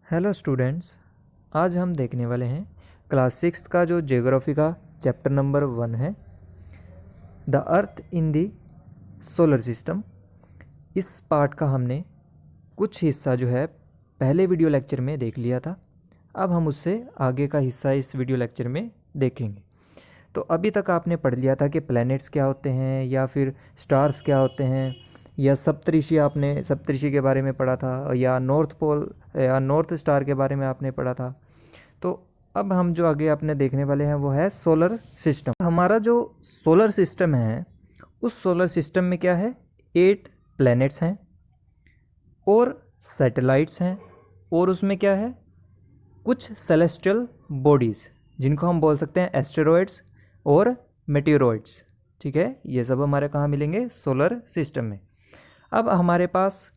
Hello students, आज हम देखने वाले हैं क्लास 6 का जो ज्योग्राफी का चैप्टर नंबर 1 है, the earth in the solar system. इस पार्ट का हमने कुछ हिस्सा जो है पहले वीडियो लेक्चर में देख लिया था। अब हम उससे आगे का हिस्सा इस वीडियो लेक्चर में देखेंगे। तो अभी तक आपने पढ़ लिया था कि प्लैनेट्स क्या होते हैं या फिर स्टार्स क्या होते हैं, या सप्तऋषि, आपने सप्तऋषि के बारे में पढ़ा था, या नॉर्थ पोल या नॉर्थ स्टार के बारे में आपने पढ़ा था। तो अब हम जो आगे आपने देखने वाले हैं वो है सोलर सिस्टम। हमारा जो सोलर सिस्टम है, उस सोलर सिस्टम में क्या है, 8 प्लैनेट्स हैं और सैटेलाइट्स हैं, और उसमें क्या है, कुछ सेलेस्टियल बॉडीज़ जिनको हम बोल सकते हैं एस्टेरॉयड्स और मेटेoroids। ठीक है, ये सब हमारे कहाँ मिलेंगे, सोलर सिस्टम में। अब हमारे पास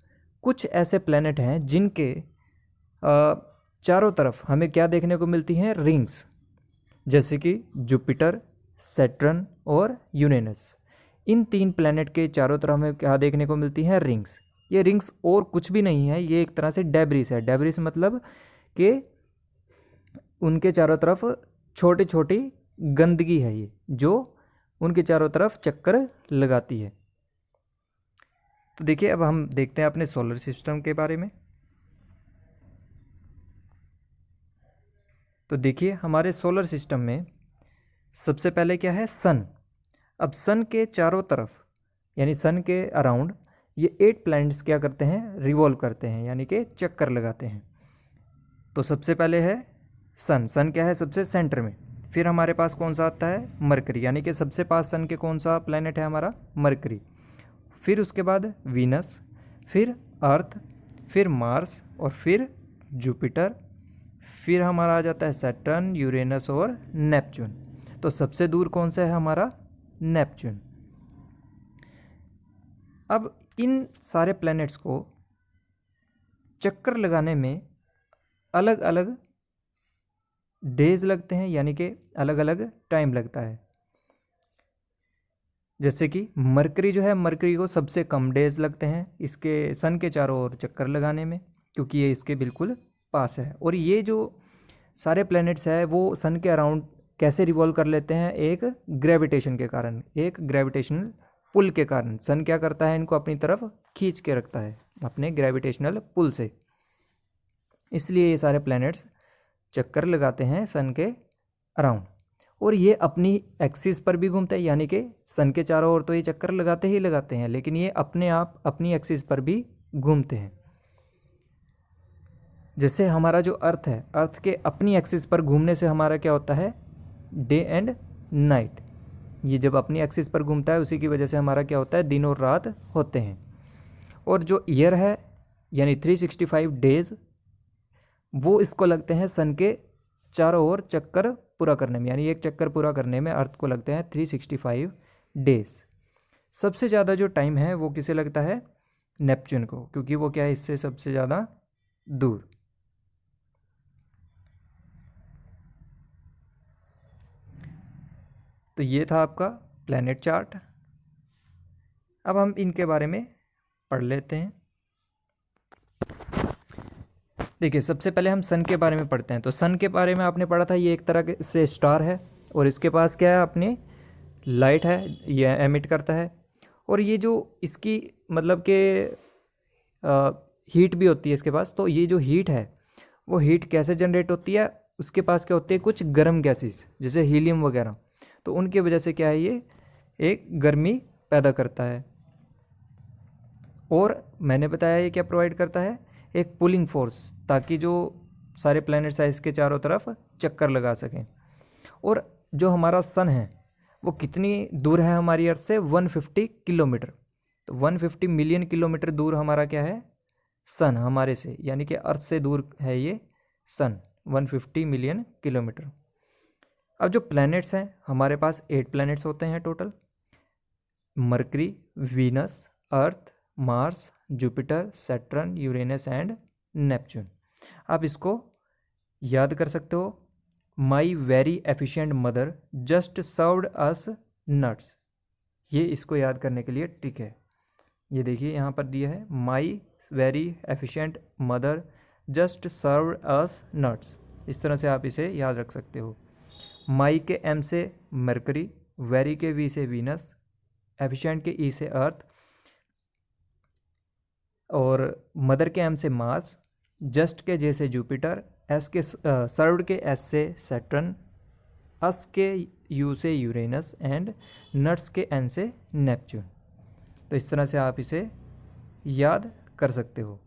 कुछ ऐसे प्लैनेट हैं जिनके चारों तरफ हमें क्या देखने को मिलती हैं, रिंग्स, जैसे कि जुपिटर, सैटर्न और यूरेनस। इन 3 प्लैनेट के चारों तरफ हमें क्या देखने को मिलती हैं, रिंग्स। ये रिंग्स और कुछ भी नहीं है, ये एक तरह से डेब्रिस है। डेब्रिस मतलब कि उनके चारों तरफ छोटी छोटी गंदगी है, ये जो उनके चारों तरफ चक्कर लगाती है। तो देखिए, अब हम देखते हैं अपने सोलर सिस्टम के बारे में। तो देखिए, हमारे सोलर सिस्टम में सबसे पहले क्या है, सन। अब सन के चारों तरफ यानी सन के अराउंड ये 8 प्लैनेट्स क्या करते हैं, रिवॉल्व करते हैं, यानी कि चक्कर लगाते हैं। तो सबसे पहले है सन। सन क्या है, सबसे सेंटर में। फिर हमारे पास कौन सा आता है, मरकरी, यानी कि सबसे पास सन के कौन सा प्लैनेट है हमारा, मरकरी। फिर उसके बाद वीनस, फिर अर्थ, फिर मार्स और फिर जुपिटर। फिर हमारा आ जाता है सैटर्न, यूरेनस और नेपच्यून। तो सबसे दूर कौन सा है हमारा, नेपच्यून। अब इन सारे प्लैनेट्स को चक्कर लगाने में अलग अलग डेज लगते हैं, यानी कि अलग अलग टाइम लगता है। जैसे कि मरकरी जो है, मरकरी को सबसे कम डेज लगते हैं इसके सन के चारों ओर चक्कर लगाने में, क्योंकि ये इसके बिल्कुल पास है। और ये जो सारे प्लैनेट्स है वो सन के अराउंड कैसे रिवॉल्व कर लेते हैं, एक ग्रेविटेशन के कारण, एक ग्रेविटेशनल पुल के कारण। सन क्या करता है, इनको अपनी तरफ खींच के रखता है अपने ग्रेविटेशनल पुल से। इसलिए ये सारे प्लैनेट्स चक्कर लगाते हैं सन के अराउंड। और ये अपनी एक्सिस पर भी घूमते हैं, यानी कि सन के चारों ओर तो ये चक्कर लगाते ही लगाते हैं, लेकिन ये अपने आप अपनी एक्सिस पर भी घूमते हैं। जैसे हमारा जो अर्थ है, अर्थ के अपनी एक्सिस पर घूमने से हमारा क्या होता है, डे एंड नाइट। ये जब अपनी एक्सिस पर घूमता है, उसी की वजह से हमारा क्या होता है, दिन और रात होते हैं। और जो ईयर है, यानी 365 डेज, वो इसको लगते हैं सन के चारों ओर चक्कर पूरा करने में, यानी एक चक्कर पूरा करने में अर्थ को लगते हैं 365 डेज। सबसे ज़्यादा जो टाइम है वो किसे लगता है, नेपच्यून को, क्योंकि वो क्या है, इससे सबसे ज़्यादा दूर। तो ये था आपका प्लैनेट चार्ट। अब हम इनके बारे में पढ़ लेते हैं। देखिए, सबसे पहले हम सन के बारे में पढ़ते हैं। तो सन के बारे में आपने पढ़ा था, ये एक तरह से स्टार है और इसके पास क्या है, अपनी लाइट है, ये एमिट करता है। और ये जो इसकी मतलब कि हीट भी होती है इसके पास। तो ये जो हीट है वो हीट कैसे जनरेट होती है, उसके पास क्या होती है, कुछ गर्म गैसेस जैसे हीलियम वगैरह। तो उनकी वजह से क्या है, ये एक गर्मी पैदा करता है। और मैंने बताया ये क्या प्रोवाइड करता है, एक पुलिंग फोर्स, ताकि जो सारे प्लैनेट्स हैं इसके चारों तरफ चक्कर लगा सकें। और जो हमारा सन है वो कितनी दूर है हमारी अर्थ से, 150 किलोमीटर। तो 150 मिलियन किलोमीटर दूर हमारा क्या है, सन हमारे से, यानी कि अर्थ से दूर है ये सन, 150 मिलियन किलोमीटर। अब जो प्लैनेट्स हैं, हमारे पास 8 प्लैनेट्स होते हैं total, mercury, Venus, earth, Mars, Jupiter, Saturn, Uranus and Neptune. आप इसको याद कर सकते हो, माई very efficient mother just served us nuts. ये इसको याद करने के लिए ट्रिक है। ये देखिए यहाँ पर दिया है, my very efficient mother just serve us nuts. इस तरह से आप इसे याद रख सकते हो। माई के एम से मरकरी, वेरी के वी से वीनस, एफिशिएंट के ई से अर्थ, और मदर के एम से मार्स, जस्ट के जे से जुपिटर, एस के सर्व्ड के एस से सैटर्न, अस के यू से यूरेनस एंड नट्स के एन से नेपच्यून। तो इस तरह से आप इसे याद कर सकते हो।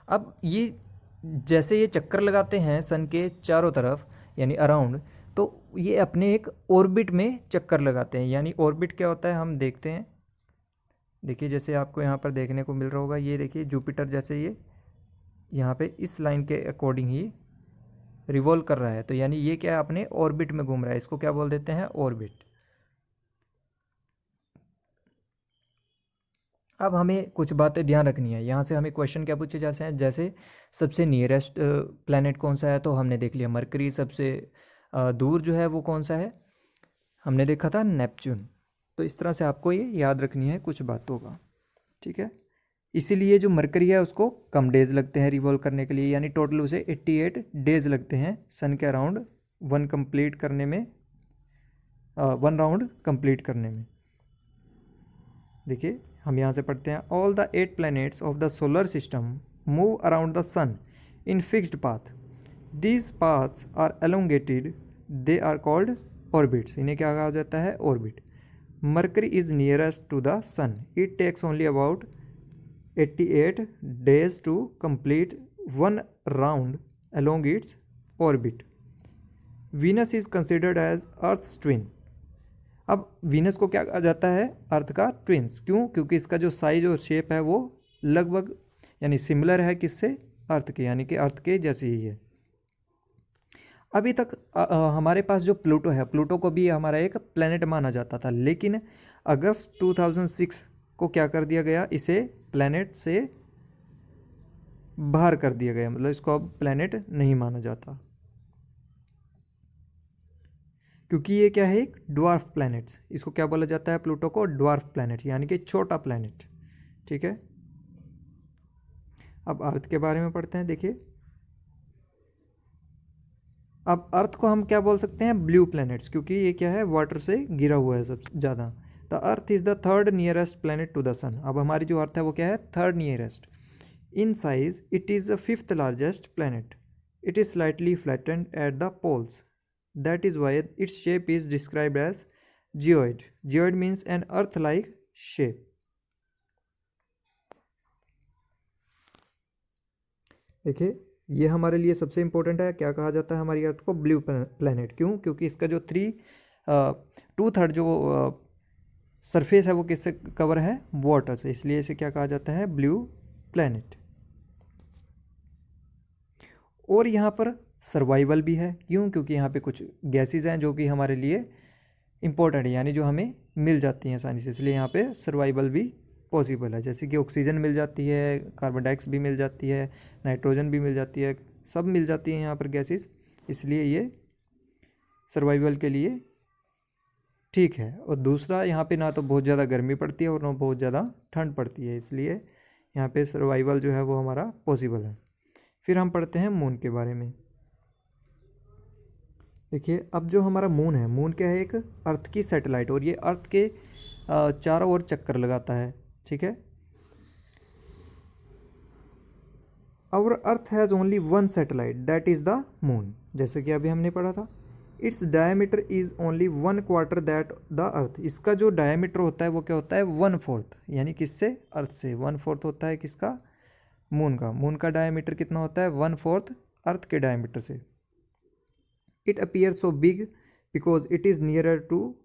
अब ये जैसे ये चक्कर लगाते हैं सन के चारों तरफ यानी अराउंड, तो ये अपने एक ऑर्बिट में चक्कर लगाते हैं। यानी ऑर्बिट क्या होता है हम देखते हैं। देखिए जैसे आपको यहाँ पर देखने को मिल रहा होगा, ये देखिए जुपिटर जैसे ये यहाँ पे इस लाइन के अकॉर्डिंग ही रिवॉल्व कर रहा है, तो यानी ये क्या है अपने ऑर्बिट में घूम रहा है। इसको क्या बोल देते हैं, ऑर्बिट। अब हमें कुछ बातें ध्यान रखनी है। यहाँ से हमें क्वेश्चन क्या पूछे जाते हैं, जैसे सबसे नियरेस्ट प्लैनेट कौन सा है, तो हमने देख लिया मरकरी। सबसे दूर जो है वो कौन सा है, हमने देखा था नेपच्यून। तो इस तरह से आपको ये याद रखनी है कुछ बातों का, ठीक है। इसीलिए जो मरकरी है उसको कम डेज लगते हैं रिवॉल्व करने के लिए, यानी टोटल उसे 88 डेज लगते हैं सन के अराउंड वन कंप्लीट करने में, वन राउंड कंप्लीट करने में। देखिए हम यहाँ से पढ़ते हैं, all the 8 planets of the solar system move around the sun in fixed path. These paths are elongated, they are called orbits. इन्हें क्या कहा जाता है, orbit. Mercury is nearest to the sun, it takes only about 88 days to complete one round along its orbit. Venus is considered as Earth's twin. अब Venus को क्या कहा जाता है, अर्थ का ट्विंस। क्यों, क्योंकि इसका जो साइज और शेप है वो लगभग यानी सिमिलर है किससे, अर्थ के, यानी कि अर्थ के जैसे ही है। अभी तक हमारे पास जो प्लूटो है, प्लूटो को भी हमारा एक प्लैनेट माना जाता था, लेकिन अगस्त 2006 को क्या कर दिया गया, इसे प्लैनेट से बाहर कर दिया गया। मतलब इसको अब प्लैनेट नहीं माना जाता, क्योंकि ये क्या है, एक ड्वार्फ प्लैनेट। इसको क्या बोला जाता है, प्लूटो को ड्वार्फ प्लैनेट, यानी कि छोटा प्लैनेट, ठीक है। अब अर्थ के बारे में पढ़ते हैं। देखिए अब अर्थ को हम क्या बोल सकते हैं, ब्लू प्लैनेट्स, क्योंकि ये क्या है, वाटर से घिरा हुआ है सबसे ज़्यादा। The earth is the third nearest planet to the sun. अब हमारी जो अर्थ है वो क्या है, third nearest. In size it is the fifth largest planet. It is slightly flattened at the poles, that is why its shape is described as geoid. Geoid means an earth like shape. देखिए ये हमारे लिए सबसे important है, क्या कहा जाता है हमारी अर्थ को, ब्लू प्लैनेट। क्यों, क्योंकि इसका जो 2/3 जो सरफेस है वो किससे कवर है, वाटर से, इसलिए इसे क्या कहा जाता है, ब्लू प्लैनेट। और यहाँ पर सर्वाइवल भी है। क्यों, क्योंकि यहाँ पे कुछ गैसेस हैं जो कि हमारे लिए इम्पोर्टेंट है, यानी जो हमें मिल जाती हैं आसानी से, इसलिए यहाँ पे सर्वाइवल भी पॉसिबल है। जैसे कि ऑक्सीजन मिल जाती है, कार्बन डाइऑक्साइड भी मिल जाती है, नाइट्रोजन भी मिल जाती है, सब मिल जाती हैं यहाँ पर गैसेस, इसलिए ये सर्वाइवल के लिए ठीक है। और दूसरा, यहाँ पे ना तो बहुत ज़्यादा गर्मी पड़ती है और ना बहुत ज़्यादा ठंड पड़ती है, इसलिए यहाँ पे सर्वाइवल जो है वो हमारा पॉसिबल है। फिर हम पढ़ते हैं मून के बारे में। देखिए अब जो हमारा मून है, मून क्या है, एक अर्थ की सैटेलाइट, और ये अर्थ के चारों ओर चक्कर लगाता है, ठीक है। Our earth has only one satellite, that is the moon. जैसे कि अभी हमने पढ़ा था, it's diameter is only 1/4 that the earth. इसका जो डायमीटर होता है वो क्या होता है, 1/4, यानी किससे, अर्थ से 1/4 होता है किसका, मून का। मून का डायमीटर कितना होता है, 1/4 अर्थ के डायमीटर से। It appear so big because it is nearer to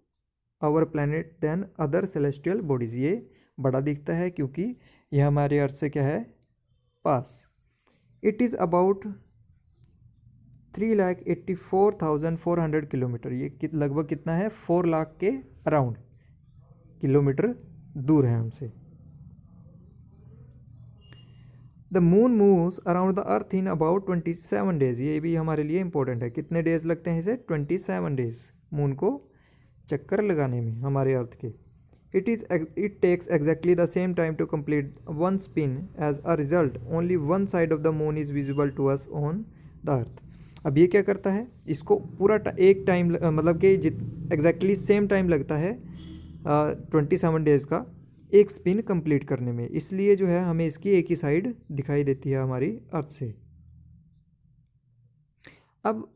our planet than other celestial bodies. ये बड़ा दिखता है क्योंकि यह हमारे अर्थ से क्या है, पास। It is about 3,84,400 kilometre. ये लगभग कितना है, 4 लाख के अराउंड किलोमीटर दूर है हमसे। The moon moves around the earth in about 27 days. ये भी हमारे लिए इंपॉर्टेंट है, कितने डेज लगते हैं इसे, 27 डेज मून को चक्कर लगाने में हमारे अर्थ के। It takes exactly the same time to complete one spin. As a result, only one side of the moon is visible to us on the earth. अब ये क्या करता है, इसको पूरा एक टाइम मतलब कि एग्जैक्टली सेम टाइम लगता है 27 डेज़ का एक स्पिन कंप्लीट करने में, इसलिए जो है हमें इसकी एक ही साइड दिखाई देती है हमारी अर्थ से। अब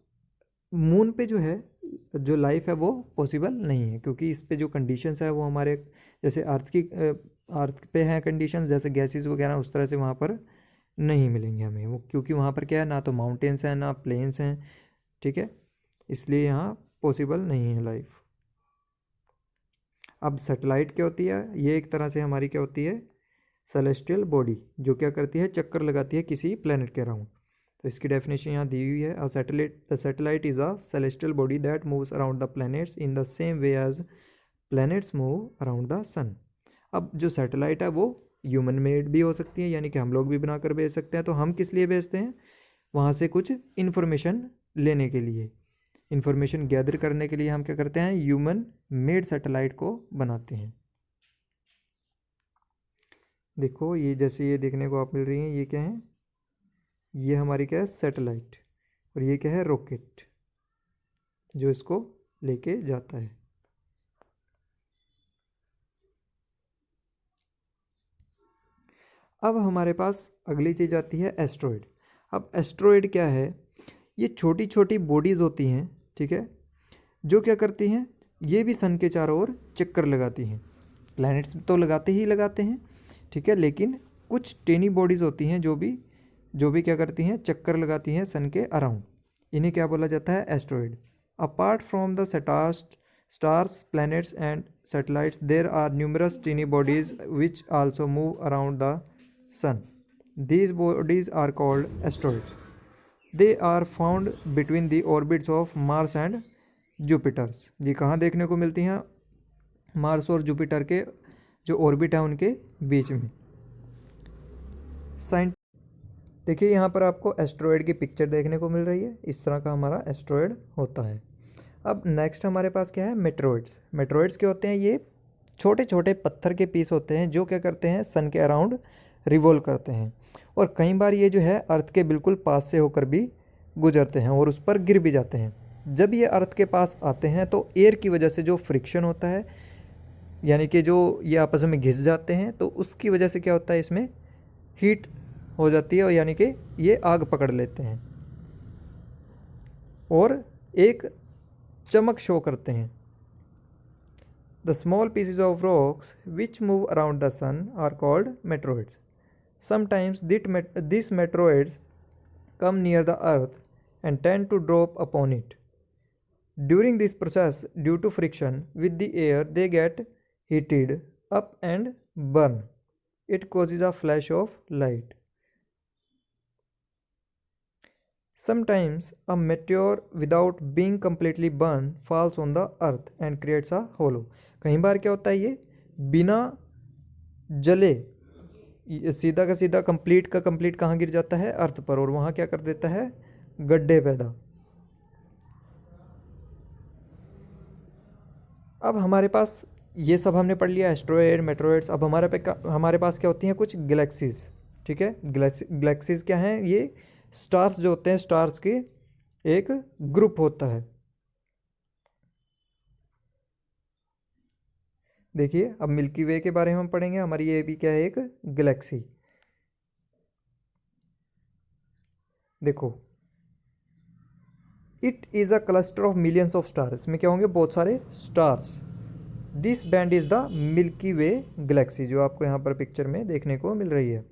मून पे जो है जो लाइफ है वो पॉसिबल नहीं है, क्योंकि इस पे जो कंडीशंस है वो हमारे जैसे अर्थ पे हैं कंडीशंस, जैसे गैसेस वगैरह उस तरह से वहाँ पर नहीं मिलेंगे हमें वो, क्योंकि वहाँ पर क्या है, ना तो माउंटेन्स हैं ना प्लेन्स हैं, ठीक है, इसलिए यहाँ पॉसिबल नहीं है लाइफ। अब सैटेलाइट क्या होती है, ये एक तरह से हमारी क्या होती है, सेलेस्टियल बॉडी, जो क्या करती है, चक्कर लगाती है किसी प्लेनेट के अराउंड। तो इसकी डेफिनेशन यहाँ दी हुई है, the satellite is a celestial body that moves around the planets in the same way as planets move around the sun. अब जो सैटेलाइट है वो ह्यूमन मेड भी हो सकती है, यानी कि हम लोग भी बनाकर भेज सकते हैं। तो हम किस लिए भेजते हैं, वहाँ से कुछ इन्फॉर्मेशन लेने के लिए, इन्फॉर्मेशन गैदर करने के लिए हम क्या करते हैं, ह्यूमन मेड सैटेलाइट को बनाते हैं। देखो ये जैसे ये देखने को आप मिल रही हैं, ये क्या है, ये हमारी क्या है, सैटेलाइट, और ये क्या है, रॉकेट जो इसको लेके जाता है। अब हमारे पास अगली चीज़ आती है एस्ट्रॉयड। अब एस्ट्रॉयड क्या है, ये छोटी छोटी बॉडीज़ होती हैं, ठीक है, जो क्या करती हैं, ये भी सन के चारों ओर चक्कर लगाती हैं। प्लैनेट्स तो लगाते ही लगाते हैं, ठीक है, लेकिन कुछ टेनी बॉडीज़ होती हैं जो भी क्या करती हैं, चक्कर लगाती हैं सन के अराउंड। इन्हें क्या बोला जाता है, asteroid. Apart from the stars, planets and satellites, there are numerous tiny bodies which also move around the sun. These bodies are called asteroids. They are found between the orbits of Mars and Jupiter. ये कहाँ देखने को मिलती हैं, Mars और Jupiter के जो orbit है उनके बीच में। देखिए यहाँ पर आपको एस्ट्रॉयड की पिक्चर देखने को मिल रही है, इस तरह का हमारा एस्ट्रॉयड होता है। अब नेक्स्ट हमारे पास क्या है, मेट्रॉयड्स। मेट्रॉयड्स क्या होते हैं, ये छोटे छोटे पत्थर के पीस होते हैं जो क्या करते हैं, सन के अराउंड रिवॉल्व करते हैं, और कई बार ये जो है अर्थ के बिल्कुल पास से होकर भी गुजरते हैं और उस पर गिर भी जाते हैं। जब ये अर्थ के पास आते हैं तो एयर की वजह से जो फ्रिक्शन होता है, यानी कि जो ये आपस में घिस जाते हैं, तो उसकी वजह से क्या होता है, इसमें हीट हो जाती है, और यानी कि ये आग पकड़ लेते हैं और एक चमक शो करते हैं। The small pieces of rocks which move around the sun are called meteoroids. Sometimes these meteoroids come near the earth and tend to drop upon it. During this process, due to friction with the air, they get heated up and burn. It causes a flash of light. Sometimes a meteor, without being completely burned, falls on the earth and creates a hollow. कई बार क्या होता है, ये बिना जले सीधा का सीधा कंप्लीट कहाँ गिर जाता है, अर्थ पर, और वहाँ क्या कर देता है, गड्ढे पैदा। अब हमारे पास ये सब हमने पढ़ लिया, एस्ट्रॉयड, मेट्रॉयड्स। अब हमारे पास क्या होती हैं, कुछ गैलेक्सीज, ठीक है। गैलेक्सीज क्या हैं, ये स्टार्स जो होते हैं, स्टार्स के एक ग्रुप होता है। देखिए अब मिल्की वे के बारे में हम पढ़ेंगे। हमारी ये भी क्या है, एक गैलेक्सी। देखो, it is a cluster of millions of stars. इसमें क्या होंगे, बहुत सारे stars. This band is the milky way Galaxy, जो आपको यहाँ पर पिक्चर में देखने को मिल रही है।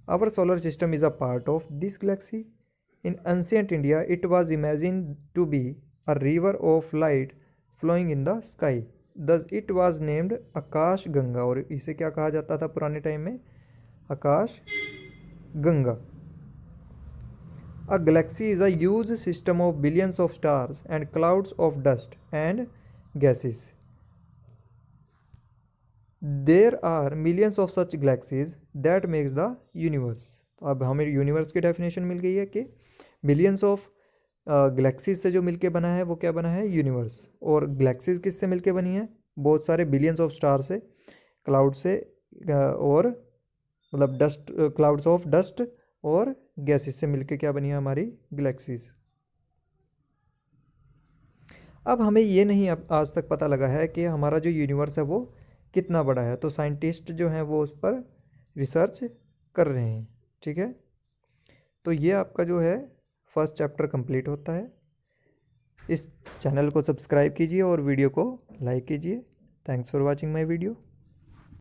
Our solar system is a part of this galaxy. In ancient India it was imagined to be a river of light flowing in the sky, thus it was named Akash Ganga. और इसे क्या कहा जाता था पुराने टाइम में, Akash Ganga. A galaxy is a huge system of billions of stars and clouds of dust and gases. There are millions of such galaxies that makes the universe. अब हमें यूनिवर्स की डेफिनेशन मिल गई है कि बिलियंस ऑफ गैलेक्सीज से जो मिलके बना है वो क्या बना है, यूनिवर्स। और गैलेक्सीज किससे मिलके बनी है, बहुत सारे बिलियंस ऑफ स्टार से क्लाउड से और मतलब डस्ट, क्लाउड्स ऑफ डस्ट और गैसेस से मिलके क्या बनी है हमारी गैलेक्सीज। अब हमें ये नहीं आज तक पता लगा है कि हमारा जो यूनिवर्स है वो कितना बड़ा है, तो साइंटिस्ट जो हैं वो उस पर रिसर्च कर रहे हैं। ठीक है, तो ये आपका जो है फर्स्ट चैप्टर कंप्लीट होता है। इस चैनल को सब्सक्राइब कीजिए और वीडियो को लाइक कीजिए। Thanks for watching my video.